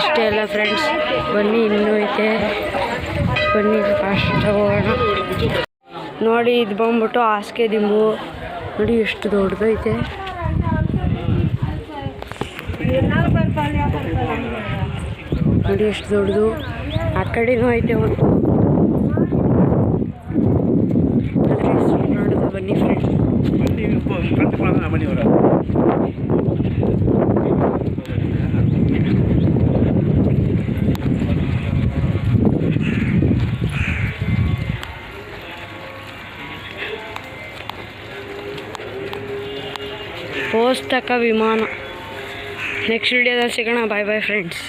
ಇಷ್ಟೇ ಅಲ್ಲ ಫ್ರೆಂಡ್ಸ್, ಬನ್ನಿ ಇನ್ನೂ ಐತೆ, ಬನ್ನಿ ಫಾಸ್ಟ್ ತಗೋಣ. ನೋಡಿ ಇದು ಬಂದ್ಬಿಟ್ಟು ಹಾಸಿಗೆ ದಿಂಬು, ನೋಡಿ ಎಷ್ಟು ದೊಡ್ಡದೈತೆ. ನೋಡಿ ಎಷ್ಟು ದೊಡ್ಡದು. ಆ ಕಡೆನೂ ಐತೆ ಒಂದು. ನೋಡೋದು ಬನ್ನಿ ಫ್ರೆಂಡ್ಸ್. ಪೋಸ್ತಕ ವಿಮಾನ. ನೆಕ್ಸ್ಟ್ ವಿಡಿಯೋದಲ್ಲಿ ಸಿಗೋಣ. ಬಾಯ್ ಬಾಯ್ ಫ್ರೆಂಡ್ಸ್.